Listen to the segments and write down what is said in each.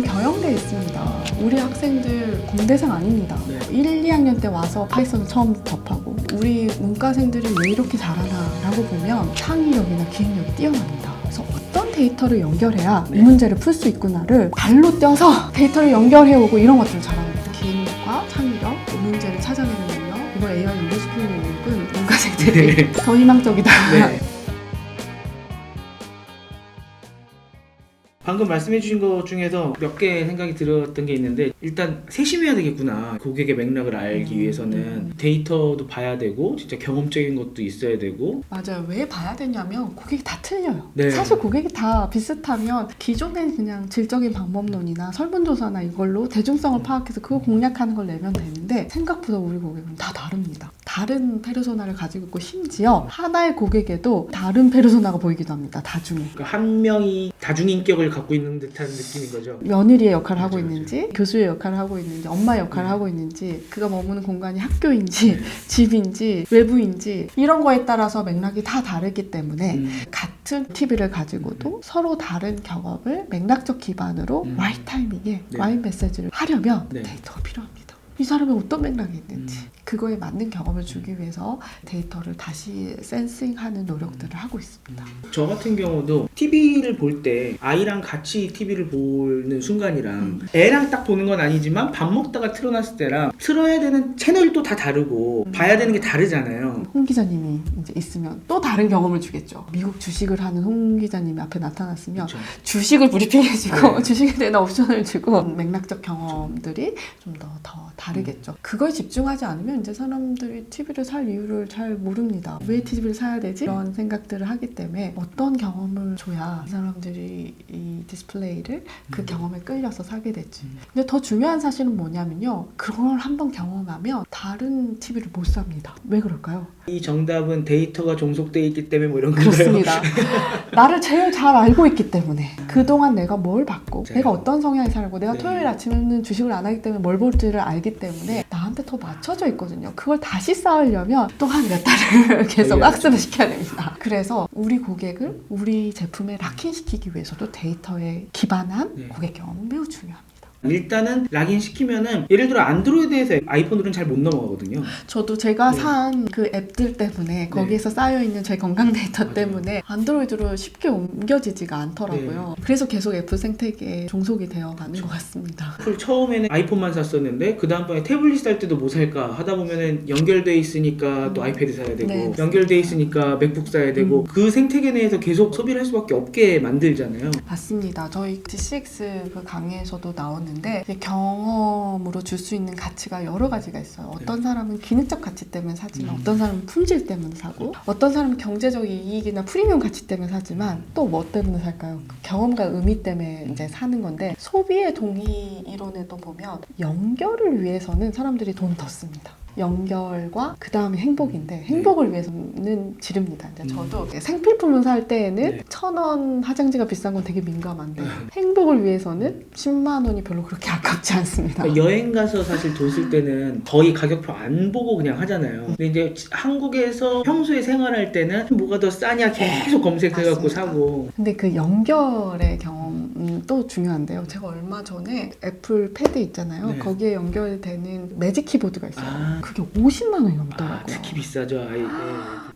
경영돼 있습니다. 우리 학생들 공대생 아닙니다. 네. 1, 2학년 때 와서 파이썬을 처음 접하고 우리 문과생들이 왜 이렇게 잘하나 라고 보면 창의력이나 기획력이 뛰어납니다. 그래서 어떤 데이터를 연결해야 이 문제를 풀 수 있구나를 발로 뛰어서 데이터를 연결해오고 이런 것들을 잘합니다. 기획력과 창의력, 그 문제를 찾아내는 능력, 이걸 AI 연결시키는 능력은 문과생들이 더 희망적이다. 네. 방금 말씀해주신 것 중에서 몇 개 생각이 들었던 게 있는데, 일단 세심해야 되겠구나. 고객의 맥락을 알기 위해서는 데이터도 봐야 되고 진짜 경험적인 것도 있어야 되고. 맞아요. 왜 봐야 되냐면 고객이 다 틀려요. 네. 사실 고객이 다 비슷하면 기존엔 그냥 질적인 방법론이나 설문조사나 이걸로 대중성을 파악해서 그거 공략하는 걸 내면 되는데, 생각보다 우리 고객은 다 다릅니다. 다른 페르소나를 가지고 있고, 심지어 하나의 고객에도 다른 페르소나가 보이기도 합니다. 다중에. 그러니까 한 명이 다중인격을 갖고 있는 듯한 느낌인 거죠. 며느리의 역할을 하고 맞아, 있는지, 교수의 역할을 하고 있는지, 엄마의 역할을 하고 있는지, 그가 머무는 공간이 학교인지 집인지 외부인지 이런 거에 따라서 맥락이 다 다르기 때문에 같은 TV를 가지고도 서로 다른 경험을 맥락적 기반으로 right 타이밍에 네. right 메시지를 하려면 네. 데이터가 필요합니다. 이 사람이 어떤 맥락이 있는지 그거에 맞는 경험을 주기 위해서 데이터를 다시 센싱하는 노력들을 하고 있습니다. 저 같은 경우도 TV를 볼 때 아이랑 같이 TV를 보는 순간이랑 애랑 딱 보는 건 아니지만 밥 먹다가 틀어놨을 때랑 틀어야 되는 채널도 다 다르고 봐야 되는 게 다르잖아요. 홍 기자님이 이제 있으면 또 다른 경험을 주겠죠. 미국 주식을 하는 홍 기자님이 앞에 나타났으면 그쵸. 주식을 브리핑해주고 네. 주식에 대한 옵션을 주고 맥락적 경험들이 좀 더 다르겠죠. 그거에 집중하지 않으면 이제 사람들이 TV를 살 이유를 잘 모릅니다. 왜 TV를 사야 되지? 이런 생각들을 하기 때문에 어떤 경험을 줘야 이 사람들이 이 디스플레이를 그 경험에 끌려서 사게 되지. 근데 더 중요한 사실은 뭐냐면요. 그걸 한번 경험하면 다른 TV를 못 삽니다. 왜 그럴까요? 이 정답은 데이터가 종속되어 있기 때문에 뭐 이런 건가요? 그렇습니다. 나를 제일 잘 알고 있기 때문에 그동안 내가 뭘 받고 네. 내가 어떤 성향이 살고 내가 네. 토요일 아침에는 주식을 안 하기 때문에 뭘 볼지를 알기 때문에 나한테 더 맞춰져 있거든요. 그걸 다시 쌓으려면 또 한 몇 달을 계속 학습을 시켜야 됩니다. 그래서 우리 고객을 우리 제품에 락인시키기 위해서도 데이터에 기반한 네. 고객 경험은 매우 중요합니다. 일단은 락인 시키면은, 예를 들어 안드로이드에서 아이폰으로는 잘 못 넘어가거든요. 저도 제가 네. 산 그 앱들 때문에 거기에서 쌓여있는 제 건강 데이터 맞아요. 때문에 안드로이드로 쉽게 옮겨지지가 않더라고요. 그래서 계속 애플 생태계에 종속이 되어가는 것 같습니다. 애플 처음에는 아이폰만 샀었는데 그 다음번에 태블릿 살 때도 뭐 살까 하다 보면은 연결돼 있으니까 또 아이패드 사야 되고, 네. 연결돼 있으니까 맥북 사야 되고, 그 생태계 내에서 계속 소비를 할 수밖에 없게 만들잖아요. 맞습니다. 저희 G6 그 강의에서도 나오는데 이제 경험으로 줄 수 있는 가치가 여러 가지가 있어요. 어떤 사람은 기능적 가치 때문에 사지만 어떤 사람은 품질 때문에 사고, 어떤 사람은 경제적 이익이나 프리미엄 가치 때문에 사지만 또 뭐 때문에 살까요? 그 경험과 의미 때문에 이제 사는 건데, 소비의 동의 이론에도 보면 연결을 위해서는 사람들이 돈 더 씁니다. 연결과 그 다음에 행복인데, 행복을 위해서는 지릅니다. 이제 저도 생필품을 살 때에는 네. 1,000원 화장지가 비싼 건 되게 민감한데 행복을 위해서는 10만 원이 별로 그렇게 아깝지 않습니다. 그러니까 여행 가서 사실 돈 쓸 때는 거의 가격표 안 보고 그냥 하잖아요. 근데 이제 한국에서 평소에 생활할 때는 뭐가 더 싸냐 계속 검색해갖고 맞습니다. 사고. 근데 그 연결의 경험도 중요한데요. 제가 얼마 전에 애플 패드 있잖아요. 네. 거기에 연결되는 매직 키보드가 있어요. 아. 그게 50만 원이 넘더라고요. 특히 비싸죠.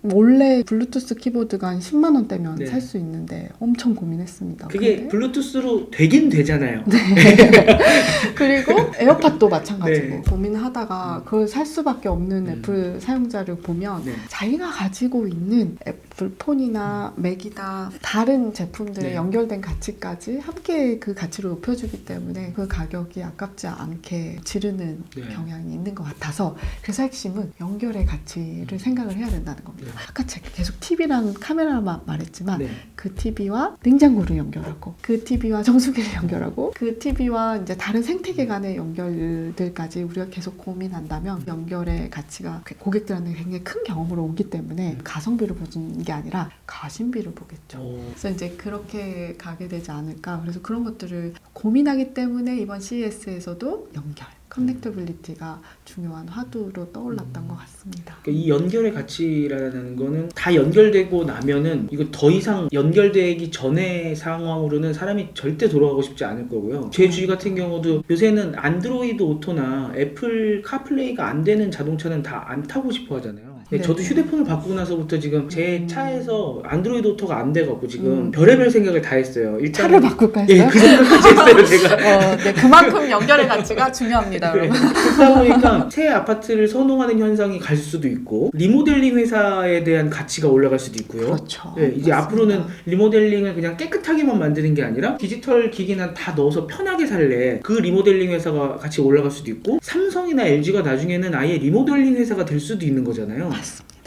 원래 블루투스 키보드가 한 10만 원대면 네. 살 수 있는데 엄청 고민했습니다. 그게 근데 블루투스로 되긴 되잖아요. 그리고 에어팟도 마찬가지고 네. 고민하다가 그걸 살 수밖에 없는 애플 사용자를 보면 네. 자기가 가지고 있는 애플 폰이나 맥이나 다른 제품들에 네. 연결된 가치까지 함께 그 가치를 높여주기 때문에 그 가격이 아깝지 않게 지르는 네. 경향이 있는 것 같아서, 그래서 핵심은 연결의 가치를 생각을 해야 된다는 겁니다. 아까 제가 계속 TV랑 카메라만 말했지만 네. 그 TV와 냉장고를 연결하고, 그 TV와 정수기를 연결하고, 그 TV와 이제 다른 생태계 간의 연결들까지 우리가 계속 고민한다면 연결의 가치가 고객들한테 굉장히 큰 경험으로 오기 때문에 가성비를 보는 게 아니라 가심비를 보겠죠. 그래서 이제 그렇게 가게 되지 않을까. 그래서 그런 것들을 고민하기 때문에 이번 CES에서도 연결, 커넥터빌리티가 중요한 화두로 떠올랐던 것 같습니다. 그러니까 이 연결의 가치라는 거는 다 연결되고 나면은 이거 더 이상 연결되기 전의 상황으로는 사람이 절대 돌아가고 싶지 않을 거고요. 제 주위 같은 경우도 요새는 안드로이드 오토나 애플 카플레이가 안 되는 자동차는 다 안 타고 싶어 하잖아요. 네, 저도 휴대폰을 바꾸고 나서부터 지금 제 차에서 안드로이드 오토가 안 돼갖고 지금 별의별 생각을 다 했어요. 일단 차를 바꿀까 했어요? 예, 그 생각까지 했어요, 제가. 네, 그만큼 연결의 가치가 중요합니다, 네. 여러분. 그러다 보니까 새 아파트를 선호하는 현상이 갈 수도 있고 리모델링 회사에 대한 가치가 올라갈 수도 있고요. 그렇죠. 네, 이제 맞습니다. 앞으로는 리모델링을 그냥 깨끗하게만 만드는 게 아니라 디지털 기기나 다 넣어서 편하게 살래. 그 리모델링 회사가 같이 올라갈 수도 있고 삼성이나 LG가 나중에는 아예 리모델링 회사가 될 수도 있는 거잖아요. 맞습니다.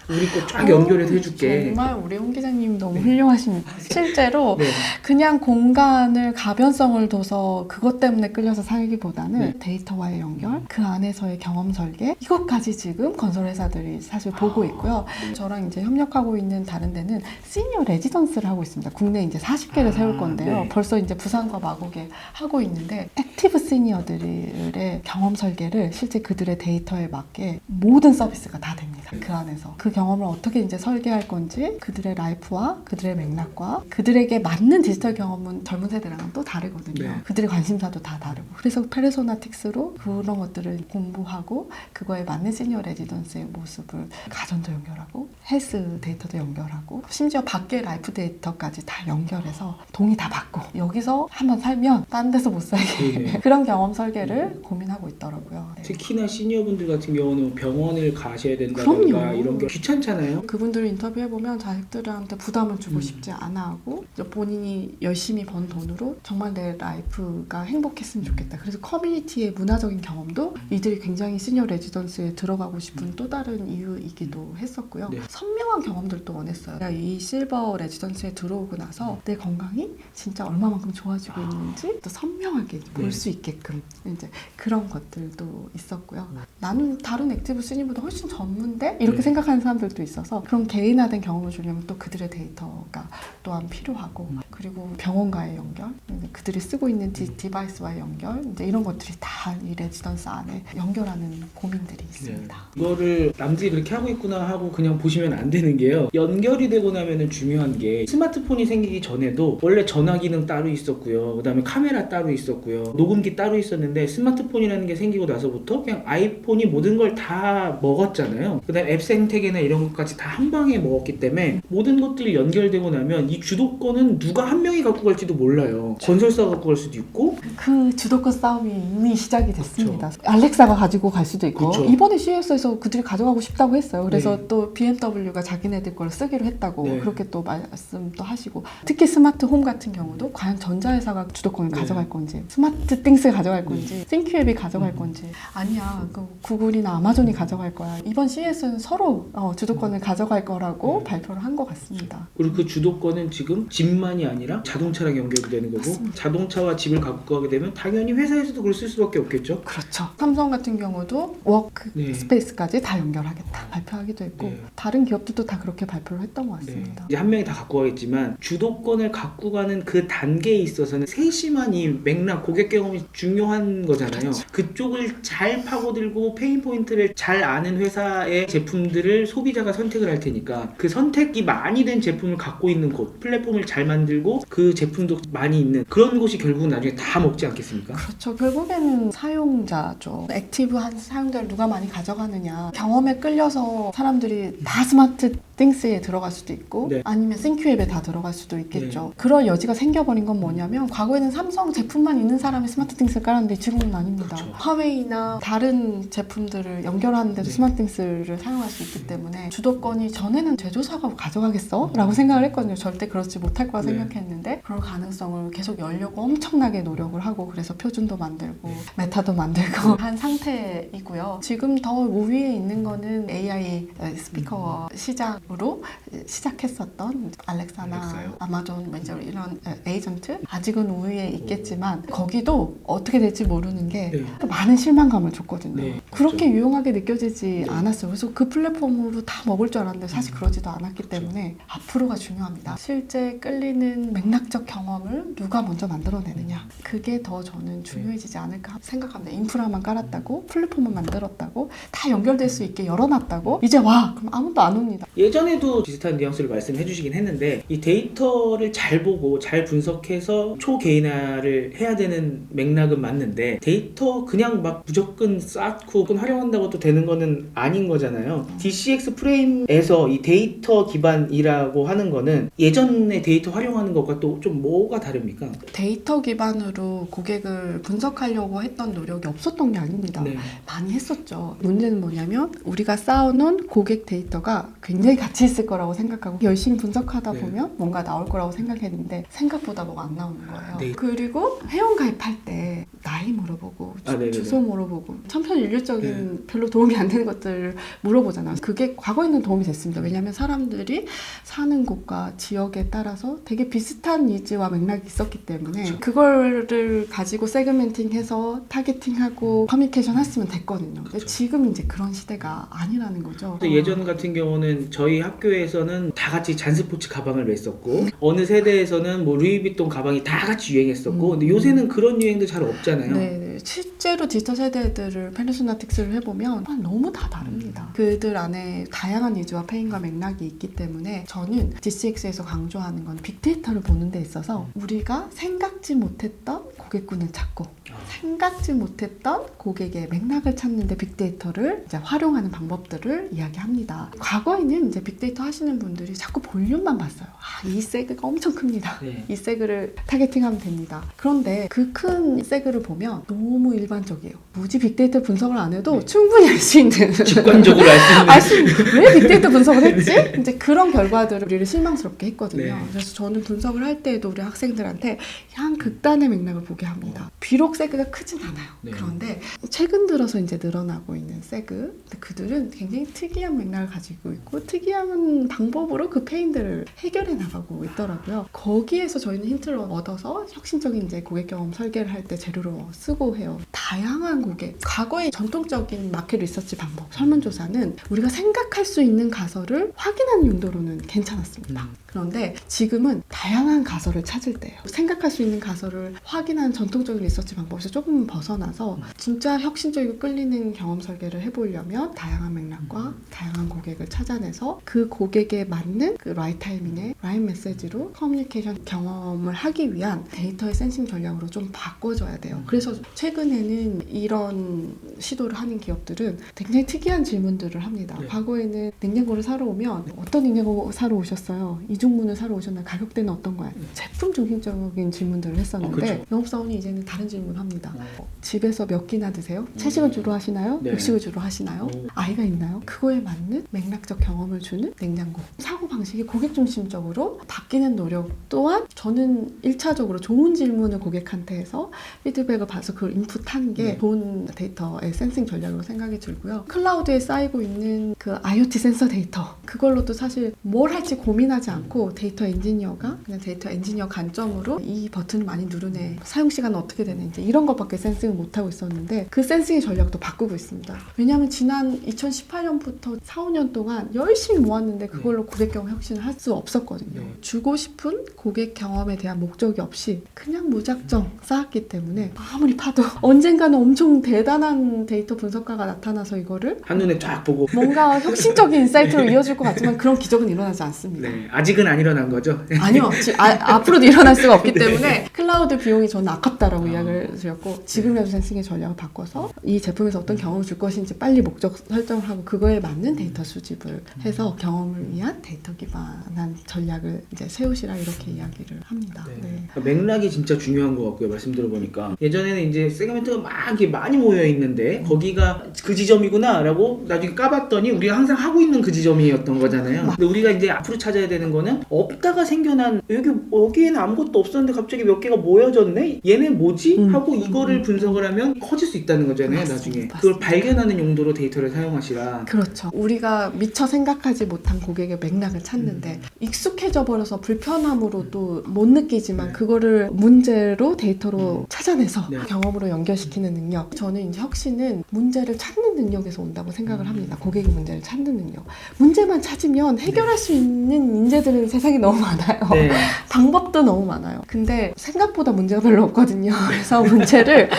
우리 거 쫙 연결해서 해줄게. 정말 우리 홍 기자님 너무 훌륭하십니다. 실제로 네. 그냥 공간을 가변성을 둬서 그것 때문에 끌려서 살기보다는 네. 데이터와의 연결, 그 안에서의 경험 설계 이것까지 지금 건설회사들이 사실 보고 있고요. 저랑 이제 협력하고 있는 다른 데는 시니어 레지던스를 하고 있습니다. 국내 이제 40개를 세울 건데요. 네. 벌써 이제 부산과 마곡에 하고 있는데 액티브 시니어들의 경험 설계를 실제 그들의 데이터에 맞게 모든 서비스가 다 됩니다. 그 안에서 그 경험을 어떻게 이제 설계할 건지 그들의 라이프와 그들의 맥락과 그들에게 맞는 디지털 경험은 젊은 세대랑은 또 다르거든요. 네. 그들의 관심사도 다 다르고 그래서 페르소나틱스로 그런 것들을 공부하고 그거에 맞는 시니어 레지던스의 모습을 가전도 연결하고 헬스 데이터도 연결하고 심지어 밖의 라이프 데이터까지 다 연결해서 동의 다 받고 여기서 한번 살면 딴 데서 못 살게 네. 그런 경험 설계를 고민하고 있더라고요. 네. 특히나 시니어분들 같은 경우는 병원을 가셔야 된다든가 그럼요. 이런 게 귀찮잖아요. 그분들 인터뷰해보면 자식들한테 부담을 주고 싶지 않아 하고 본인이 열심히 번 돈으로 정말 내 라이프가 행복했으면 좋겠다. 그래서 커뮤니티의 문화적인 경험도 이들이 굉장히 시니어 레지던스에 들어가고 싶은 또 다른 이유이기도 했었고요. 네. 선명한 경험들도 원했어요. 내가 이 실버 레지던스에 들어오고 나서 내 건강이 진짜 얼마만큼 좋아지고 있는지 또 선명하게 볼 수 있게끔 이제 그런 것들도 있었고요. 나는 다른 액티브 시니보다 훨씬 젊은데? 이렇게 네. 생각하는 사람들도 있어서 그런 개인화된 경험을 주려면 또 그들의 데이터가 또한 필요하고 그리고 병원과의 연결, 그들이 쓰고 있는 디바이스와의 연결 이제 이런 것들이 다 이 레지던스 안에 연결하는 고민들이 있습니다. 이거를 남들이 그렇게 하고 있구나 하고 그냥 보시면 안 되는 게요. 연결이 되고 나면은 중요한 게 스마트폰이 생기기 전에도 원래 전화 기능 따로 있었고요. 그다음에 카메라 따로 있었고요. 녹음기 따로 있었는데 스마트폰이라는 게 생기고 나서부터 그냥 아이폰이 모든 걸 다 먹었잖아요. 그다음에 앱 생태계나 이런 것까지 다 한 방에 먹었기 때문에 모든 것들이 연결되고 나면 이 주도권은 누가 한 명이 갖고 갈지도 몰라요. 건설사가 갖고 갈 수도 있고 그 주도권 싸움이 이미 시작이 됐습니다. 알렉사가 가지고 갈 수도 있고 그쵸. 이번에 CES에서 그들이 가져가고 싶다고 했어요. 그래서 네. 또 BMW가 자기네들 걸 쓰기로 했다고 네. 그렇게 또 말씀도 하시고 특히 스마트 홈 같은 경우도 과연 전자회사가 주도권을 네. 가져갈 건지 스마트 띵스를 가져갈 건지 싱큐앱이 가져갈 건지 아니야 그 구글이나 아마존이 가져갈 거야. 이번 CES는 서로 주도권을 가져갈 거라고 발표를 한 것 같습니다. 그리고 그 주도권은 지금 집만이 아니라 자동차랑 연결이 되는 거고 맞습니다. 자동차와 집을 갖고 가게 되면 당연히 회사에서도 그걸 쓸 수밖에 없겠죠. 그렇죠. 삼성 같은 경우도 워크 네. 스페이스까지 다 연결하겠다 발표하기도 했고 네. 다른 기업들도 다 그렇게 발표를 했던 것 같습니다. 이제 한 명이 다 갖고 가겠지만 주도권을 갖고 가는 그 단계에 있어서는 세심한 맥락, 고객 경험이 중요한 거잖아요. 그렇죠. 그쪽을 잘 파고들고 페인 포인트를 잘 아는 회사의 제품들을 소비자가 선택을 할 테니까 그 선택이 많이 된 제품을 갖고 있는 곳, 플랫폼을 잘 만들고 그 제품도 많이 있는 그런 곳이 결국은 나중에 다 먹지 않겠습니까? 그렇죠. 결국에는 사용자죠. 액티브한 사용자를 누가 많이 가져가느냐. 경험에 끌려서 사람들이 다 스마트 띵스에 들어갈 수도 있고 네. 아니면 싱큐앱에 다 들어갈 수도 있겠죠. 그럴 여지가 생겨버린 건 뭐냐면 과거에는 삼성 제품만 있는 사람이 스마트 띵스를 깔았는데 지금은 아닙니다. 그렇죠. 화웨이나 다른 제품들을 연결하는 데도 네. 스마트 띵스를 사용할 수 있기 때문에 주도권이 전에는 제조사가 가져가겠어? 라고 생각을 했거든요. 절대 그렇지 못할 거라 네. 생각했는데 그럴 가능성을 계속 열려고 엄청나게 노력을 하고 그래서 표준도 만들고 메타도 만들고 한 상태이고요. 지금 더 우위에 있는 거는 AI 스피커 시장 기업으로 시작했었던 알렉사나, 알렉사요? 아마존 뭐 이제 이런 에이전트 아직은 우위에 있겠지만 거기도 어떻게 될지 모르는 게 네. 많은 실망감을 줬거든요. 네, 그렇게 유용하게 느껴지지 네. 않았어요. 그래서 그 플랫폼으로 다 먹을 줄 알았는데 사실 그러지도 않았기 때문에 앞으로가 중요합니다. 실제 끌리는 맥락적 경험을 누가 먼저 만들어내느냐, 그게 더 저는 중요해지지 않을까 생각합니다. 인프라만 깔았다고, 플랫폼만 만들었다고, 다 연결될 수 있게 열어놨다고 이제 와 그럼 아무도 안 옵니다. 예전에도 비슷한 뉘앙스를 말씀해 주시긴 했는데 이 데이터를 잘 보고 잘 분석해서 초개인화를 해야 되는 맥락은 맞는데 데이터 그냥 막 무조건 쌓고 활용한다고 또 되는 거는 아닌 거잖아요. DCX 프레임에서 이 데이터 기반이라고 하는 거는 예전에 데이터 활용하는 것과 또 좀 뭐가 다릅니까? 데이터 기반으로 고객을 분석하려고 했던 노력이 없었던 게 아닙니다. 네. 많이 했었죠. 문제는 뭐냐면 우리가 쌓아놓은 고객 데이터가 굉장히 가치 있을 거라고 생각하고 열심히 분석하다 네. 보면 뭔가 나올 거라고 생각했는데 생각보다 뭐가 안 나오는 거예요. 네. 그리고 회원 가입할 때 나이 물어보고 네네네. 주소 물어보고 천편일률적인 별로 도움이 안 되는 것들을 물어보잖아요. 그게 과거에는 도움이 됐습니다. 왜냐하면 사람들이 사는 곳과 지역에 따라서 되게 비슷한 니즈와 맥락이 있었기 때문에 그렇죠. 그거를 가지고 세그멘팅해서 타겟팅하고 커뮤니케이션 했으면 됐거든요. 근데 그렇죠. 지금 이제 그런 시대가 아니라는 거죠. 예전 같은 경우는 저희 학교에서는 다 같이 잔스포츠 가방을 맸었고 어느 세대에서는 뭐 루이비통 가방이 다 같이 유행했었고 근데 요새는 그런 유행도 잘 없잖아요. 네, 실제로 디지털 세대들을 페르소나틱스를 해보면 너무 다 다릅니다. 그들 안에 다양한 니즈와 페인과 맥락이 있기 때문에 저는 DCX에서 강조하는 건 빅데이터를 보는 데 있어서 우리가 생각지 못했던 고객군을 찾고 생각지 못했던 고객의 맥락을 찾는데 빅데이터를 이제 활용하는 방법들을 이야기합니다. 과거에는 이제 빅데이터 하시는 분들이 자꾸 볼륨만 봤어요. 이 세그가 엄청 큽니다. 네. 이 세그를 타겟팅하면 됩니다. 그런데 그 큰 세그를 보면 너무 일반적이에요. 굳이 빅데이터 분석을 안 해도 네. 충분히 알 수 있는 직관적으로 알 수 있는 왜 빅데이터 분석을 했지? 이제 그런 결과들을 우리를 실망스럽게 했거든요. 네. 그래서 저는 분석을 할 때에도 우리 학생들한테 양극단의 맥락을 보게 합니다. 비록 세그가 크진 않아요. 네. 그런데 최근 들어서 이제 늘어나고 있는 세그, 그들은 굉장히 특이한 맥락을 가지고 있고 특이한 방법으로 그 페인들을 해결해 나가고 있더라고요. 거기에서 저희는 힌트를 얻어서 혁신적인 이제 고객 경험 설계를 할 때 재료로 쓰고 해요. 다양한 고객, 과거의 전통적인 마켓 리서치 방법, 설문조사는 우리가 생각할 수 있는 가설을 확인하는 용도로는 괜찮았습니다. 그런데 지금은 다양한 가설을 찾을 때예요. 생각할 수 있는 가설을 확인하는 전통적인 리서치 방법에서 조금 벗어나서 진짜 혁신적이고 끌리는 경험 설계를 해보려면 다양한 맥락과 다양한 고객을 찾아내서 그 고객에 맞는 그 라이트 타이밍의 라이트 메시지로 커뮤니케이션 경험을 하기 위한 데이터의 센싱 전략으로 좀 바꿔줘야 돼요. 그래서 최근에는 이런 시도를 하는 기업들은 굉장히 특이한 질문들을 합니다. 네. 과거에는 냉장고를 사러 오면 어떤 냉장고 사러 오셨어요? 이중문을 사러 오셨나요? 가격대는 어떤가요? 제품 중심적인 질문들을 했었는데 그렇죠. 영업사원이 이제는 다른 질문을 합니다. 집에서 몇 끼나 드세요? 채식을 주로 하시나요? 네. 육식을 주로 하시나요? 아이가 있나요? 그거에 맞는 맥락적 경험을 주는 냉장고. 사고방식이 고객 중심적으로 바뀌는 노력 또한 저는 1차적으로 좋은 질문을 고객한테 해서 피드백을 봐서 그걸 인풋한 게 네. 좋은 데이터의 센싱 전략으로 생각이 들고요. 클라우드에 쌓이고 있는 그 IoT 센서 데이터 그걸로도 사실 뭘 할지 고민하지 않고 데이터 엔지니어가 그냥 데이터 엔지니어 관점으로 이 버튼을 많이 누르네, 사용 시간은 어떻게 되는지 이런 것밖에 센싱을 못하고 있었는데 그 센싱의 전략도 바꾸고 있습니다. 왜냐하면 지난 2018년부터 4, 5년 동안 열심히 모았는데 그걸로 고객 경험 혁신을 할 수 없었거든요. 네. 주고 싶은 고객 경험에 대한 목적이 없이 그냥 무작정 쌓았기 때문에 아무리 파도 언젠가는 엄청 대단한 데이터 분석가가 나타나서 이거를 한눈에 쫙 보고 뭔가 혁신적인 인사이트로 이어질 것 같지만 그런 기적은 일어나지 않습니다. 네, 아직은 안 일어난 거죠? 아니요. 앞으로도 일어날 수가 없기 때문에 클라우드 비용이 저는 아깝다라고 이야기를 드렸고 지금이라도 센싱의 전략을 바꿔서 이 제품에서 어떤 경험을 줄 것인지 빨리 목적 설정을 하고 그거에 맞는 데이터 수집을 해서 경험을 위한 데이터 기반한 전략을 이제 세우시라 이렇게 이야기를 합니다. 네. 그러니까 맥락이 진짜 중요한 것 같고요. 말씀 들어보니까 예전에는 이제 세그멘트가 막 이렇게 많이 모여 있는데 거기가 그 지점이구나라고 나중에 까봤더니 우리가 항상 하고 있는 그 지점이었던 거잖아요. 근데 우리가 이제 앞으로 찾아야 되는 거는 거는 없다가 생겨난 여기에는 아무것도 없었는데 갑자기 몇 개가 모여졌네? 얘네 뭐지? 하고 이거를 분석을 하면 커질 수 있다는 거잖아요. 나중에. 그걸 발견하는 용도로 데이터를 사용하시라. 그렇죠. 우리가 미처 생각하지 못한 고객의 맥락을 찾는데 익숙해져 버려서 불편함으로 또 못 느끼지만 네. 그거를 문제로 데이터로 찾아내서 네. 경험으로 연결시키는 능력. 저는 이제 혁신은 문제를 찾는 능력에서 온다고 생각을 합니다. 고객의 문제를 찾는 능력. 문제만 찾으면 해결할 수 있는 인재들은 세상에 너무 많아요. 네. 방법도 너무 많아요. 근데 생각보다 문제가 별로 없거든요. 그래서 문제를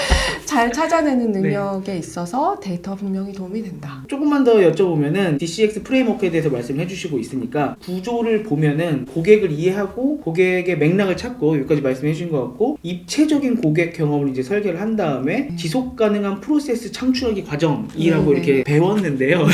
잘 찾아내는 능력에 있어서 데이터가 분명히 도움이 된다. 조금만 더 여쭤보면은 DCX 프레임워크에 대해서 말씀해 주시고 있으니까 구조를 보면은 고객을 이해하고 고객의 맥락을 찾고 여기까지 말씀해 주신 것 같고 입체적인 고객 경험을 이제 설계를 한 다음에 지속 가능한 프로세스 창출하기 과정이라고 이렇게 배웠는데요.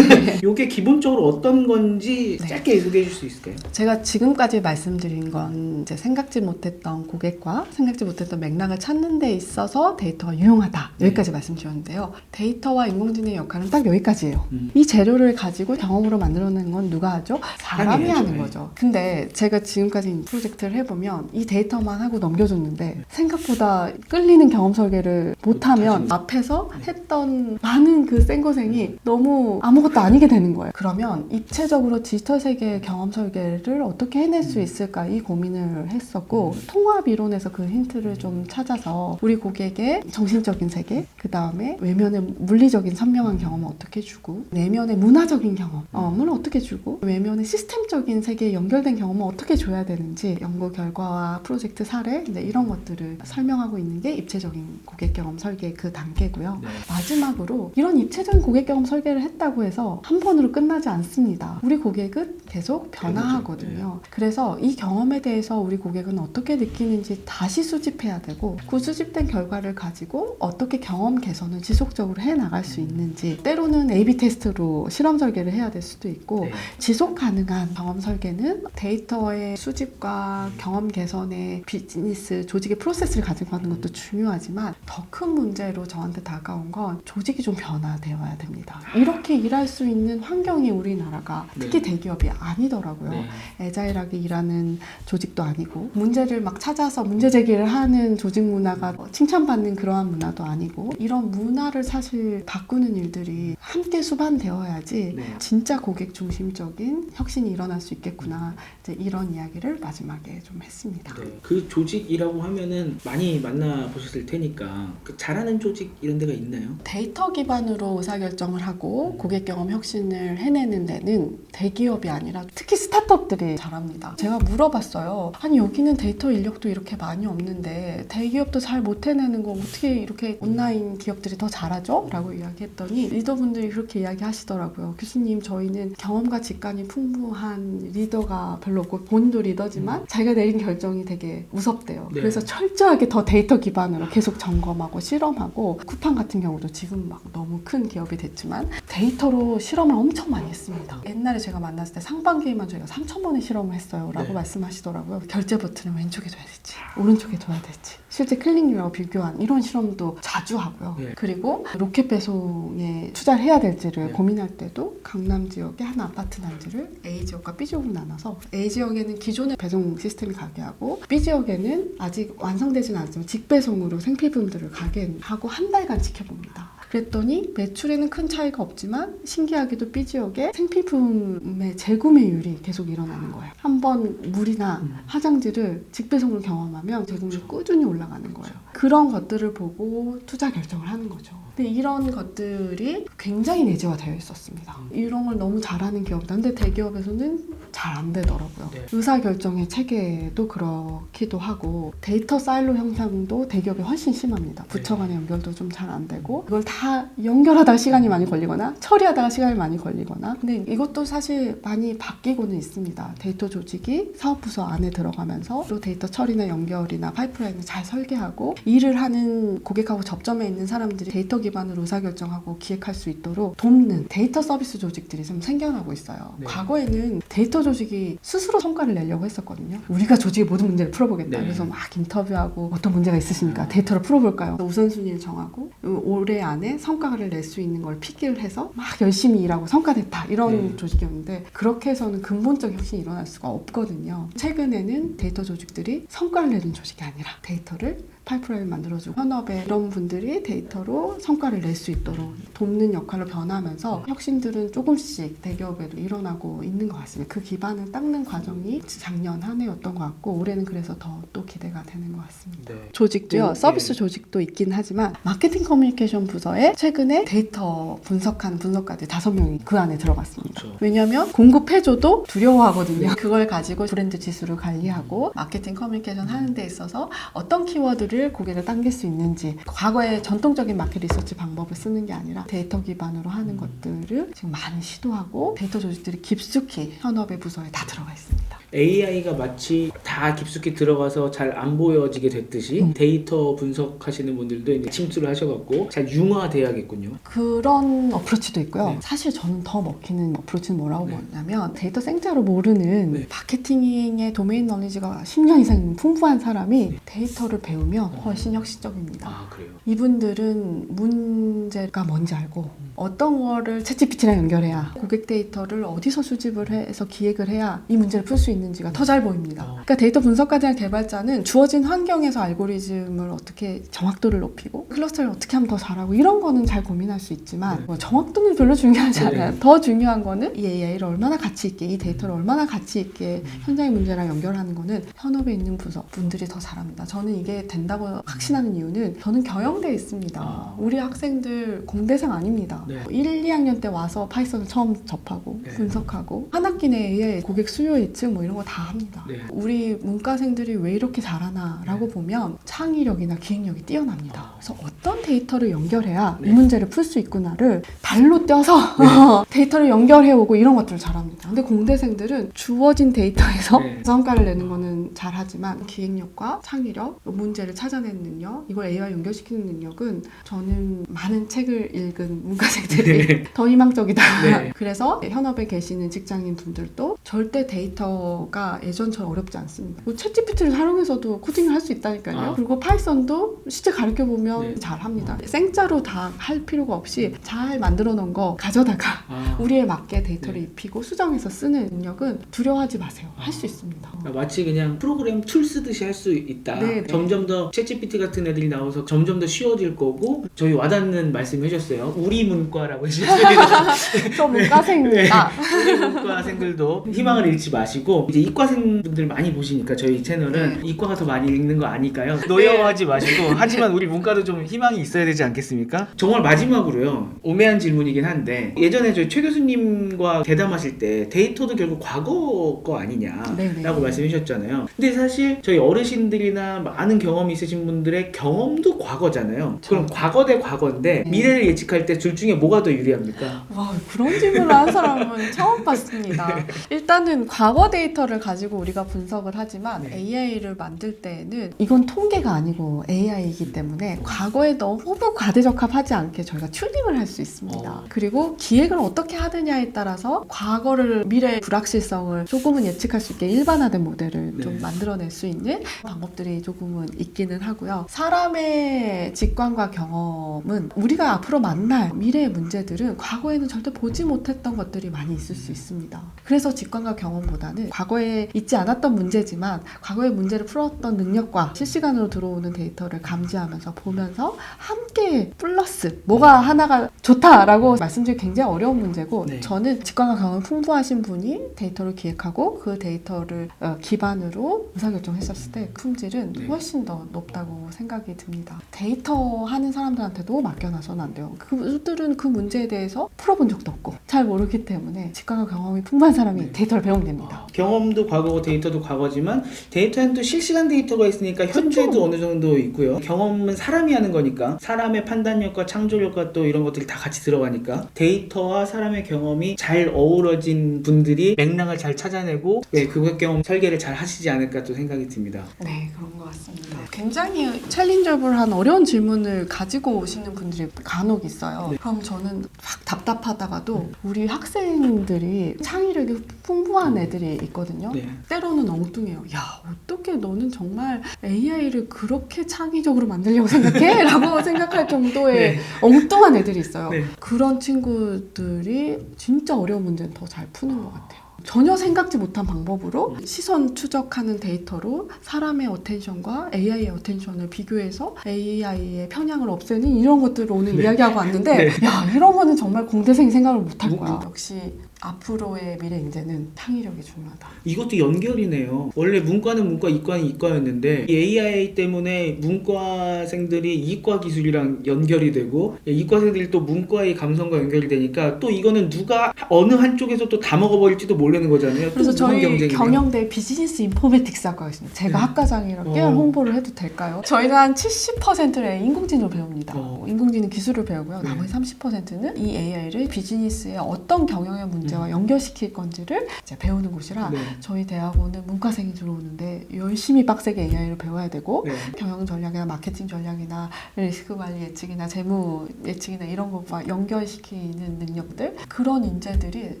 이게 기본적으로 어떤 건지 짧게 소개해 줄 수 있을까요? 제가 지금까지 말씀드린 건 이제 생각지 못했던 고객과 생각지 못했던 맥락을 찾는 데 있어서 데이터가 유용하다. 여기까지 말씀드렸는데요. 데이터와 인공지능의 역할은 딱 여기까지예요. 이 재료를 가지고 경험으로 만들어낸 건 누가 하죠? 사람이 하는 거죠. 근데 제가 지금까지 프로젝트를 해보면 이 데이터만 하고 넘겨줬는데 생각보다 끌리는 경험 설계를 못하면 앞에서 했던 많은 그 생고생이 너무 아무것도 아니게 되는 거예요. 그러면 입체적으로 디지털 세계의 경험 설계를 어떻게 해낼 수 있을까 이 고민을 했었고 통합 이론에서 그 힌트를 좀 찾아서 우리 고객의 정신적인 세계, 그 다음에 외면의 물리적인 선명한 경험을 어떻게 주고 내면의 문화적인 경험을 어떻게 주고 외면의 시스템적인 세계에 연결된 경험을 어떻게 줘야 되는지 연구 결과와 프로젝트 사례 이런 것들을 설명하고 있는 게 입체적인 고객 경험 설계 그 단계고요. 마지막으로 이런 입체적인 고객 경험 설계를 했다고 해서 한 번으로 끝나지 않습니다. 우리 고객은 계속 변화하거든요. 그래서 이 경험에 대해서 우리 고객은 어떻게 느끼는지 다시 수집해야 되고 그 수집된 결과를 가지고 어떻게 경험 개선을 지속적으로 해나갈 수 있는지 때로는 A/B 테스트로 실험 설계를 해야 될 수도 있고 지속 가능한 경험 설계는 데이터의 수집과 경험 개선의 비즈니스 조직의 프로세스를 가지고 가는 것도 중요하지만 더 큰 문제로 저한테 다가온 건 조직이 좀 변화되어야 됩니다. 이렇게 일할 수 있는 환경이 우리나라가 특히 대기업이 아니더라고요. 애자일하게 일하는 조직도 아니고 문제를 막 찾아서 문제 제기를 하는 조직 문화가 칭찬받는 그러한 문화도 아니고 이런 문화를 사실 바꾸는 일들이 함께 수반되어야지 진짜 고객 중심적인 혁신이 일어날 수 있겠구나. 이제 이런 이야기를 마지막에 좀 했습니다. 그 조직이라고 하면은 많이 만나보셨을 테니까 그 잘하는 조직 이런 데가 있나요? 데이터 기반으로 의사결정을 하고 고객 경험 혁신을 해내는 데는 대기업이 아니라 특히 스타트업들이 잘합니다. 제가 물어봤어요. 아니 여기는 데이터 인력도 이렇게 많이 없는데 대기업도 잘 못 해내는 거 어떻게 이렇게 온라인 기업들이 더 잘하죠? 라고 이야기했더니 리더분들이 그렇게 이야기하시더라고요. 교수님 저희는 경험과 직관이 풍부한 리더가 별로 없고 본인도 리더지만 자기가 내린 결정이 되게 무섭대요. 그래서 철저하게 더 데이터 기반으로 계속 점검하고 실험하고 쿠팡 같은 경우도 지금 막 너무 큰 기업이 됐지만 데이터로 실험을 엄청 많이 했습니다. 옛날에 제가 만났을 때 상반기에만 저희가 3,000번의 실험을 했어요 라고 말씀하시더라고요. 결제 버튼을 왼쪽에 둬야 될지 오른쪽에 둬야 될지 실제 클릭률하고 비교한 이런 실험도 자주 하고요. 그리고 로켓 배송에 투자를 해야 될지를 고민할 때도 강남 지역의 한 아파트 단지를 A 지역과 B 지역으로 나눠서 A 지역에는 기존의 배송 시스템이 가게 하고 B 지역에는 아직 완성되지는 않지만 직배송으로 생필품들을 가게 하고 한 달간 지켜봅니다. 그랬더니 매출에는 큰 차이가 없지만 신기하게도 B 지역에 생필품의 재구매율이 계속 일어나는 거예요. 한번 물이나 화장지를 직배송으로 경험하면 재구매율이 꾸준히 올라가는 거예요. 그런 것들을 보고 투자 결정을 하는 거죠. 근데 이런 것들이 굉장히 내재화되어 있었습니다. 이런 걸 너무 잘하는 기업이다. 근데 대기업에서는 잘 안 되더라고요. 의사결정의 체계도 그렇기도 하고 데이터 사일로 형상도 대기업이 훨씬 심합니다. 부처 간의 연결도 좀 잘 안 되고 이걸 다 연결하다가 시간이 많이 걸리거나 처리하다가 시간이 많이 걸리거나 근데 이것도 사실 많이 바뀌고는 있습니다. 데이터 조직이 사업부서 안에 들어가면서 또 데이터 처리나 연결이나 파이프라인을 잘 설계하고 일을 하는 고객하고 접점에 있는 사람들이 데이터 기반으로 의사결정하고 기획할 수 있도록 돕는 데이터 서비스 조직들이 좀 생겨나고 있어요. 과거에는 데이터 조직이 스스로 성과를 내려고 했었거든요. 우리가 조직의 모든 문제를 풀어보겠다. 그래서 막 인터뷰하고 어떤 문제가 있으십니까? 데이터를 풀어볼까요? 우선순위를 정하고 올해 안에 안에 성과를 낼 수 있는 걸 픽을 해서 막 열심히 일하고 성과 냈다 이런 조직이었는데 그렇게 해서는 근본적 혁신이 일어날 수가 없거든요. 최근에는 데이터 조직들이 성과를 내는 조직이 아니라 데이터를 파이프라인 만들어주고 현업에 이런 분들이 데이터로 성과를 낼 수 있도록 돕는 역할로 변하면서 혁신들은 조금씩 대기업에도 일어나고 있는 것 같습니다. 그 기반을 닦는 과정이 작년 한 해였던 것 같고 올해는 그래서 더 또 기대가 되는 것 같습니다. 네. 조직도요. 서비스 조직도 있긴 하지만 마케팅 커뮤니케이션 부서에 최근에 데이터 분석하는 분석가들 5명이 그 안에 들어갔습니다. 그렇죠. 왜냐하면 공급해줘도 두려워하거든요. 그걸 가지고 브랜드 지수를 관리하고 마케팅 커뮤니케이션 하는 데 있어서 어떤 키워드를 고객을 당길 수 있는지 과거에 전통적인 마켓 리서치 방법을 쓰는 게 아니라 데이터 기반으로 하는 것들을 지금 많이 시도하고 데이터 조직들이 깊숙이 현업의 부서에 다 들어가 있습니다. AI가 마치 다 깊숙이 들어가서 잘 안 보여지게 됐듯이 데이터 분석하시는 분들도 이제 침투를 하셔갖고 잘 융화돼야겠군요. 그런 어프로치도 있고요. 네. 사실 저는 더 먹히는 어프로치는 뭐라고 네. 보냐면 데이터 생자로 모르는 네. 마케팅의 도메인 너리지가 10년 이상 풍부한 사람이 네. 데이터를 배우면 훨씬 혁신적입니다. 아 그래요? 이분들은 문제가 뭔지 알고 어떤 거를 챗GPT랑 연결해야 고객 데이터를 어디서 수집을 해서 기획을 해야 이 문제를 풀 수 있는지가 더 잘 보입니다. 그러니까 데이터 분석가들이나 개발자는 주어진 환경에서 알고리즘을 어떻게 정확도를 높이고 클러스터를 어떻게 하면 더 잘하고 이런 거는 잘 고민할 수 있지만 네. 뭐 정확도는 별로 중요하지 네. 않아요. 더 중요한 거는 이 AI를 얼마나 가치 있게 이 데이터를 얼마나 가치 있게 현장의 문제랑 연결하는 거는 현업에 있는 부서 분들이 더 잘합니다. 저는 이게 된다고 확신하는 이유는 저는 경영대에 있습니다. 우리 학생들 공대생 아닙니다. 네. 1, 2학년 때 와서 파이썬을 처음 접하고 네. 분석하고 한 학기 내에 고객 수요 예측 뭐 이런 거 다 합니다. 네. 우리 문과생들이 왜 이렇게 잘하나라고 보면 창의력이나 기획력이 뛰어납니다. 그래서 어떤 데이터를 연결해야 네. 이 문제를 풀 수 있구나를 발로 뛰어서 데이터를 연결해오고 이런 것들을 잘합니다. 근데 공대생들은 주어진 데이터에서 네. 성과를 내는 거는 잘하지만 기획력과 창의력, 문제를 찾아내는 능력, 이걸 AI와 연결시키는 능력은 저는 많은 책을 읽은 문과생들이 네. 더 희망적이다. 네. 그래서 현업에 계시는 직장인 분들도 절대 데이터가 예전처럼 어렵지 않습니다. 뭐 챗GPT를 사용해서도 코딩을 할 수 있다니까요. 아. 그리고 파이썬도 실제 가르쳐보면 네. 잘합니다. 생짜로 다 할 필요가 없이 잘 만들어 놓은 거 가져다가 아. 우리에 맞게 데이터를 네. 입히고 수정해서 쓰는 능력은 두려워하지 마세요. 할 수 있습니다. 마치 그냥 프로그램 툴 쓰듯이 할 수 있다. 네, 네. 점점 더 챗GPT 같은 애들이 나와서 점점 더 쉬워질 거고 저희 와닿는 말씀 해주셨어요. 우리 문과라고 해주셨습니다. 저 문과생입니다. 우리 문과생들도 희망을 잃지 마시고 이제 이과생분들 많이 보시니까 저희 채널은 이과가 더 많이 읽는 거 아니까요. 노여워하지 마시고 하지만 우리 문과도 좀 희망이 있어야 되지 않겠습니까? 정말 마지막으로요. 오매한 질문이긴 한데 예전에 저희 최 교수님과 대담하실 때 데이터도 결국 과거 거 아니냐라고 네네. 말씀해 주셨잖아요. 근데 사실 저희 어르신들이나 많은 경험이 있으신 분들의 경험도 과거잖아요. 그럼 과거 대 과거인데 네. 미래를 예측할 때 둘 중에 뭐가 더 유리합니까? 와, 그런 질문을 하는 사람은 처음 봤습니다. 일단은 과거 데이터를 가지고 우리가 분석을 하지만 네. AI를 만들 때에는 이건 통계가 아니고 AI이기 때문에 과거에 너무 과대적합하지 않게 저희가 튜닝을 할 수 있습니다. 그리고 기획을 어떻게 하느냐에 따라서 과거를 미래의 불확실성을 조금은 예측할 수 있게 일반화된 모델을 네. 좀 만들어낼 수 있는 방법들이 조금은 있기는 하고요. 사람의 직관과 경험은 우리가 앞으로 만날 미래의 문제들은 과거에는 절대 보지 못했던 것들이 많이 있을 수 있습니다. 그래서 직관과 경험보다는 과거에 있지 않았던 문제지만 과거의 문제를 풀었던 능력과 실시간으로 들어오는 데이터를 감지하면서 보면서 함께 플러스 뭐가 하나가 좋다라고 말씀드리기 굉장히 어려운 문제고 네. 저는 직관과 경험이 풍부하신 분이 데이터를 기획하고 그 데이터를 기반으로 의사결정했었을 때 품질은 네. 훨씬 더 높다고 생각이 듭니다. 데이터 하는 사람들한테도 맡겨놔서는 안 돼요. 그들은 그 문제에 대해서 풀어본 적도 없고 잘 모르기 때문에 직관과 경험이 풍부한 사람이 네. 데이터를 배우면 됩니다. 경험도 과거고 데이터도 과거지만 데이터에는 또 실시간 데이터가 있으니까 현재도 그쵸. 어느 정도 있고요. 경험은 사람이 하는 거니까 사람의 판단력과 창조력과 또 이런 것들이 다 같이 들어가니까 데이터와 사람의 경험이 잘 어우러진 분들이 맥락을 잘 찾아내고 네, 그 경험 설계를 잘 하시지 않을까 또 생각이 듭니다. 네, 그런 것 것 같습니다. 굉장히 챌린저블한 어려운 질문을 가지고 오시는 분들이 간혹 있어요. 네. 그럼 저는 막 답답하다가도 우리 학생들이 창의력이 풍부한 애들이 있거든요. 네. 때로는 엉뚱해요. 야, 어떻게 너는 정말 AI를 그렇게 창의적으로 만들려고 생각해? 라고 생각할 정도의 네. 엉뚱한 애들이 있어요. 네. 그런 친구들이 진짜 어려운 문제는 더 잘 푸는 것 같아요. 전혀 생각지 못한 방법으로 시선 추적하는 데이터로 사람의 어텐션과 AI의 어텐션을 비교해서 AI의 편향을 없애는 이런 것들을 오늘 네. 이야기하고 왔는데 네. 야, 이런 거는 정말 공대생이 생각을 못할 뭐, 거야. 역시 앞으로의 미래 인재는 창의력이 중요하다. 이것도 연결이네요. 원래 문과는 문과, 이과는 이과였는데 이 AI 때문에 문과생들이 이과 기술이랑 연결이 되고 이과생들이 또 문과의 감성과 연결이 되니까 또 이거는 누가 어느 한쪽에서 또 다 먹어버릴지도 모르는 거잖아요. 그래서 또 저희 경쟁이네요. 경영대 비즈니스 인포메틱스 학과가 있습니다. 제가 네. 학과장이라 깨알 홍보를 해도 될까요? 저희는 한 70%를 인공지능을 배웁니다. 인공지능 기술을 배우고요. 네. 나머지 30%는 이 AI를 비즈니스의 어떤 경영의 문제와 연결시킬 건지를 이제 배우는 곳이라 네. 저희 대학원은 문과생이 들어오는데 열심히 빡세게 AI를 배워야 되고 네. 경영 전략이나 마케팅 전략이나 리스크 관리 예측이나 재무 예측이나 이런 것과 연결시키는 능력들 그런 인재들이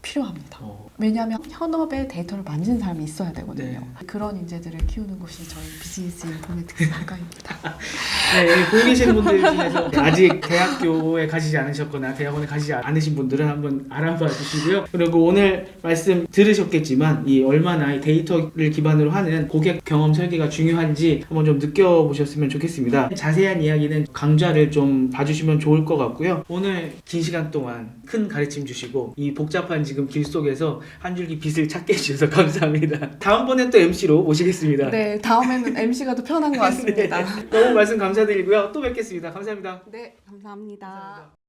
필요합니다. 왜냐하면 현업의 데이터를 만지는 사람이 있어야 되거든요. 네. 그런 인재들을 키우는 곳이 저희 비즈니스 인포메틱스 학과입니다. 네, 보고 계시는 분들 중에서 아직 대학교에 가시지 않으셨거나 대학원에 가시지 않으신 분들은 한번 알아봐 주시고요. 그리고 오늘 말씀 들으셨겠지만 이 얼마나 이 데이터를 기반으로 하는 고객 경험 설계가 중요한지 한번 좀 느껴보셨으면 좋겠습니다. 자세한 이야기는 강좌를 좀 봐주시면 좋을 것 같고요. 오늘 긴 시간 동안 큰 가르침 주시고 이 복잡한 지금 길 속에서 한 줄기 빛을 찾게 해주셔서 감사합니다. 다음번엔 또 MC로 모시겠습니다. 네, 다음에는 MC가 더 편한 것 같습니다. 너무 말씀 감사드리고요. 또 뵙겠습니다. 감사합니다. 네, 감사합니다.